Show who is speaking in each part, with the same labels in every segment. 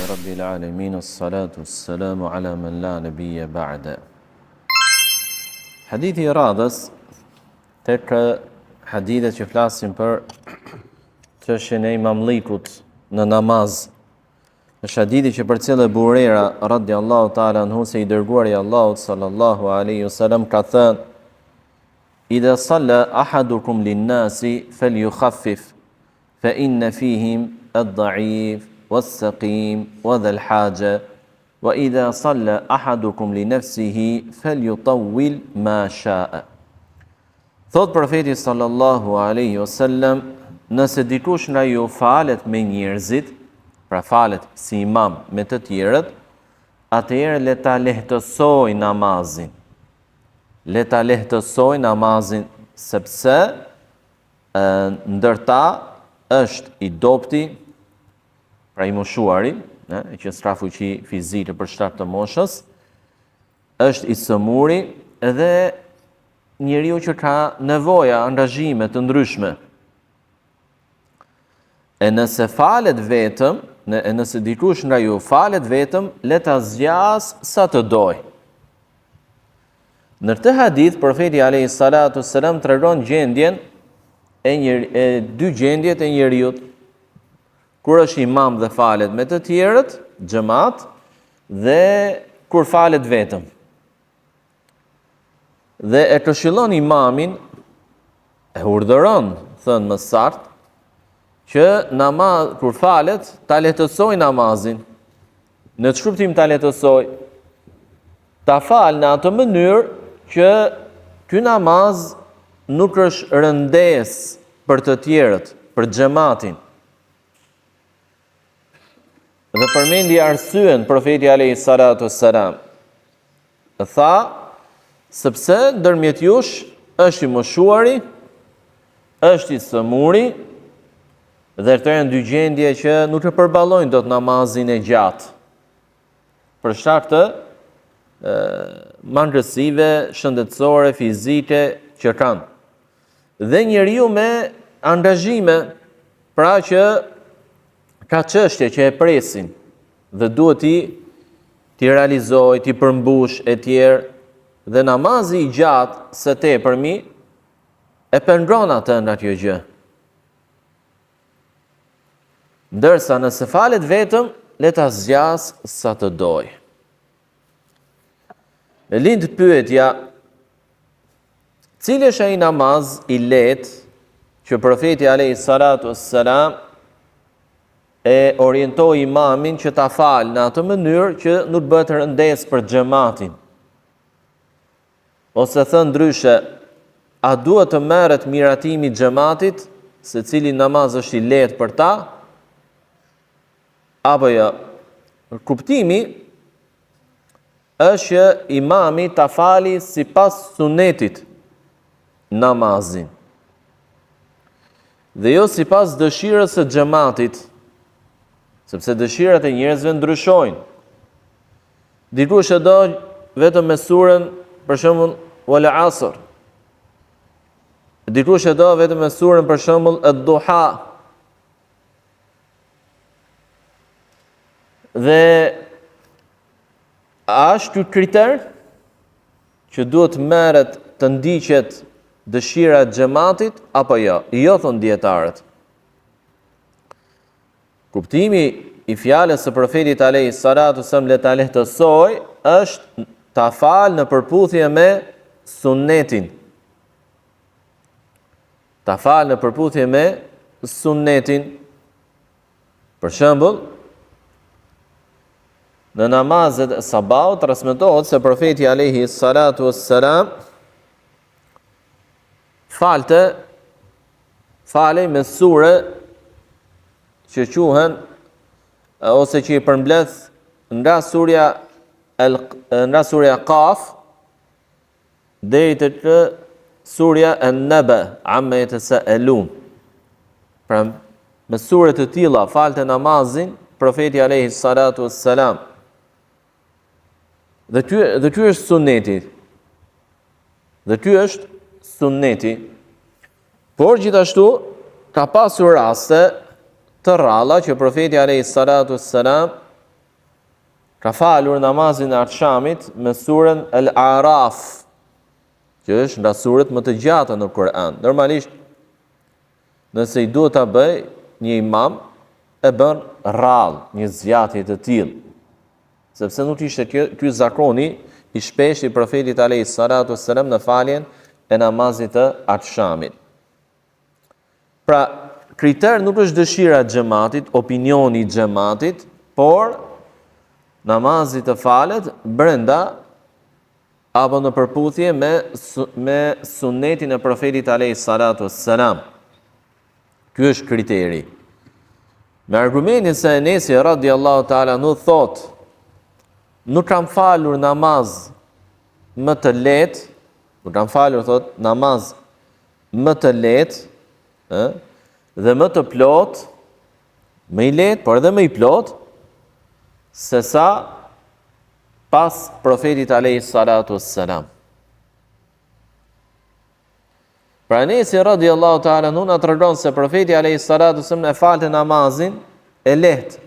Speaker 1: Rabbil alamin, as-salatu was-salamu ala man la nabiyya ba'da. Hadithi I radhës tek hadithet që flasin për çështjen e imamllikut në namaz. Është hadithi që përcjell Abu Huraira radhiyallahu ta'ala anhu se I dërguari I Allahut sallallahu alaihi wasallam ka thënë: "Idha salla ahadukum lin-nasi falyukhaffif fa inna fihim ad-da'if was-saqim wa dhal haja wa idha salla ahadukum li nafsihi falyutawwil ma sha'a." Thot profeti sallallahu alaihi wasallam, nëse dikush nga ju falet me njerëzit, pra falet si imam me të tjerët, atëherë le ta lehtësoj namazin. Le ta lehtësoj namazin sepse ndërta është I dopti, pra I moshuari, që s'ka fuqi fizike për shkak të moshës, është I sëmuri dhe njeriu që ka nevoja, angazhime të ndryshme. E nëse falet vetëm, nëse dikush nga ju falet vetëm, le ta zgjas sa të doj. Në këtë hadith, profeti alayhi salatu wassalam tregon gjendjen e dy gjendjet e njeriut, kur është imam dhe falet me të tjerët, xhamat, dhe kur falet vetëm. Dhe e këshillon imamin, e urdhëron, thënë më saktë, që namaz kur falet ta lehtësoj namazin. Në çfarë ta lehtësoj? Ta fal në atë mënyrë që ky namaz nuk është rëndes për të tjerët, për xhamatin. Dhe përmendi arsyen profeti alayhi salatu wassalam. Tha, sepse ndërmjet jush është I moshuari, është I sëmuri, dhe këto janë dy gjendje që nuk e përballojnë dot namazin e gjatë. Për shkak të mangësive shëndetësore, fizike që kanë. Dhe njeriu me angazhime, pra që ka çështje që e presin dhe duhet ti realizoj, ti përmbush e tjerë, dhe namazi I gjatë së tepërmi e pengon atë nga kjo gjë. Ndërsa nëse falet vetëm, le ta zgjas sa të doj. E lind pyetja, cili është ai namaz I lehtë që profeti alayhi salatu wassalam e orientoi imamin që ta falë në atë mënyrë që nuk bëhet rëndes për xhamatin. Ose thënë ndryshe, a duhet të merret miratimi I xhamatit, se cili namaz është I lehtë për ta, apo jo? Kuptimi është që imami ta fali sipas sunetit namazin, dhe jo sipas dëshirës së xhamatit, sepse dëshirat e njerëzve ndryshojnë. Dikush e do vetëm me surën, për shembull, wal asr. Dikush e do vetëm me surën, për shembull, ad-duha. Dhe a është ky kriter që duhet merret të ndiqet dëshira e xhamatit apo jo? Jo, thon dietarët. Kuptimi I fjalës së profetit alayhi salatu sallam le ta lehtësoj është ta fal në përputhje me sunnetin. Ta fal në përputhje me sunnetin. Për shembull, në namazet e sabahut transmetohet se profeti alayhi salatu wassalam falej me sure që quhen, ose që I përmbledh nga surja Qaf deri te surja An-Naba, amma yatasaalun. Pra me sure të tilla falte namazin profeti alayhi salatu wassalam. Dhe ky është sunneti. Dhe ky është sunneti. Por gjithashtu ka pasur raste të rralla që profeti alayhi salatu wassalam ka falur namazin e akşamit me surën Al-Araf, që është nga surët më të gjata në Kur'an. Normalisht, nëse i duhet ta bëj një imam, e bën rrallë, një zgjatje të tillë, sepse nuk ishte ky zakoni i shpesh i profetit alayhis salatu wassalam në faljen e namazit të akşamit. Pra, kriter nuk është dëshira e xhamatit, opinioni i xhamatit, por namazi të falet brenda apo në përputhje me sunetin e profetit alayhis salatu wassalam. Ky është kriteri. Me argumentin se Enesi radiallahu ta'ala nuk thot, nuk kam falur namaz më të lehtë, nuk kam falur, thot, namaz më të lehtë, dhe më të plot, më i lehtë, por edhe më i plot, se sa pas profetit alayhis salatu wassalam. Pra Enesi radiallahu ta'ala nuk na tregon se profeti alayhis salatu wassalam e falte namazin e lehtë.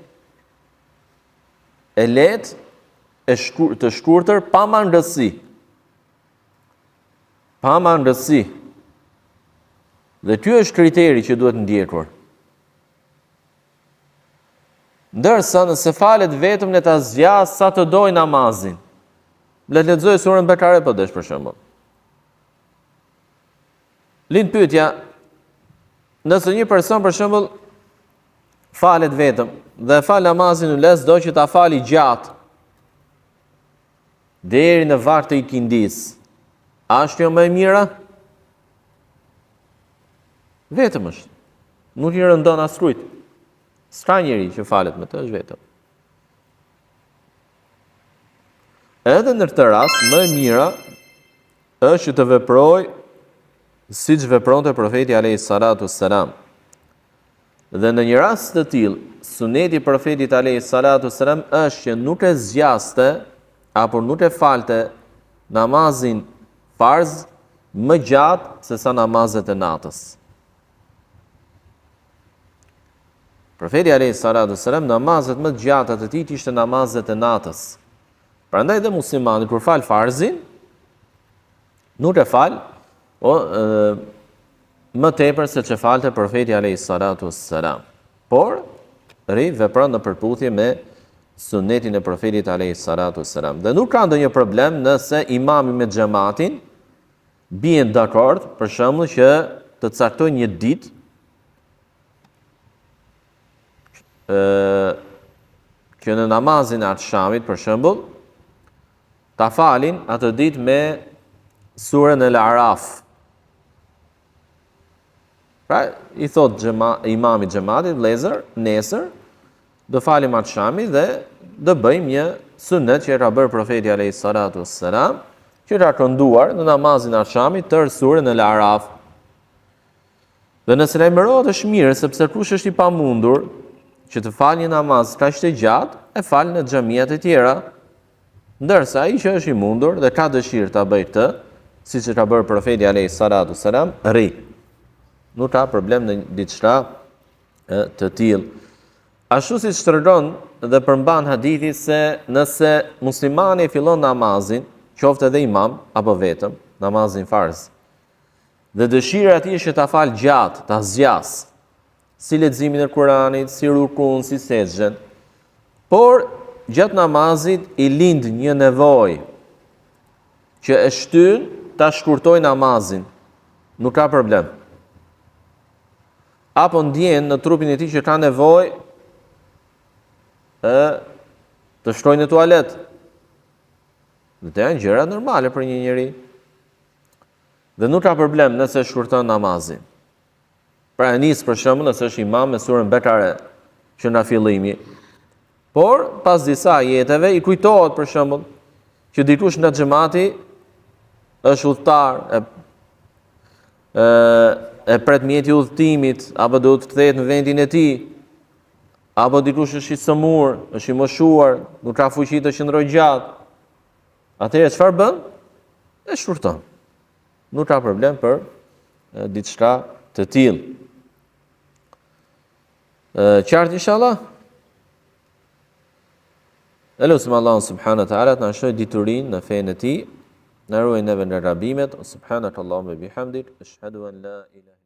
Speaker 1: E lehtë, të shkurtër, pa mangësi. Pa mangësi. Dhe ky është kriteri që duhet ndjekur. Ndërsa nëse falet vetëm le ta zgjas sa të doj namazin. Le të lexoj surën Bekare po desh për shembull. Lind pyetja, nëse një person për shembull falet vetëm dhe fal namazin në les, do që ta fali gjatë deri në vaktin e ikindis, a është jo më e mira? Vetëm është. Nuk i rëndon as kujt. S'ka njeri që falet me të, është vetëm. Edhe në këtë rast, më e mira është që të veproj siç vepronte profeti alayhis salatu wassalam. Dhe në një rast të tillë, suneti i profetit alayhis salatu wassalam është që nuk e zgjaste apo nuk e falte namazin farz më gjatë se sa namazet e natës. Profeti alayhis salatu wassalam namazet më të gjata të tij ishte namazet e natës. Prandaj dhe muslimani kur fal farzin, nuk e fal më tepër se që falte profeti alayhis salatu wassalam. Por vepron në përputhje me sunetin e profetit alayhis salatu wassalam. Dhe nuk ka ndonjë problem nëse imami me xhamatin bien dakord, për shembull, që të caktojë një ditë që në namazin e akşamit, për shembull, ta falin atë ditë me surën Al-Araf. Pra, i thot imami xhamatit, vëllezër, nesër do falim akşamit dhe do bëjmë një sunet që e ka bërë profeti alayhis salatu wassalam, që ka kënduar në namazin e akşamit tërë surën Al-Araf. Dhe nëse lajmërohet është mirë, sepse kush është i pamundur që të falë një namaz kaq të gjatë, e falë në xhamiat e tjera, ndërsa ai që është i mundur dhe ka dëshirë ta bëjë këtë, siç e ka bërë profeti alayhis salatu wassalam, nuk ka problem në diçka të tillë. Ashtu siç tregon dhe përmban hadithi se nëse muslimani fillon namazin, qoftë edhe imam apo vetëm, namazin farz, dhe dëshira e tij është ta falë gjatë, ta zgjas, si leximin e Kuranit, si rukun, si sejdën, por gjatë namazit i lind një nevojë që e shtyn ta shkurtoj namazin, nuk ka problem. Apo ndjen në trupin e tij që ka nevojë të shkojë në tualet. Dhe të janë gjëra normale për një njeri. Dhe nuk ka problem nëse shkurton namazin. Pra e nis për shembull nëse është imam me surën Bekare që nga fillimi. Por pas disa jetëve i kujtohet për shembull që dikush nga xhamati është udhëtar e pret mjeti udhëtimit, apo do të kthehet në vendin e tij, apo dikush është i sëmur, është i moshuar, nuk ka fuqi të qëndrojë gjatë. Atëherë çfarë bën? E shkurton. Nuk ka problem për diçka të tillë. Qartë inshallah? Elusim Allahun subhanahu wa taala të na shojë diturinë në fenë e tij, na ruaj neve nga gabimet. Subhanakallahumma bihamdik, ashhadu an la ilaha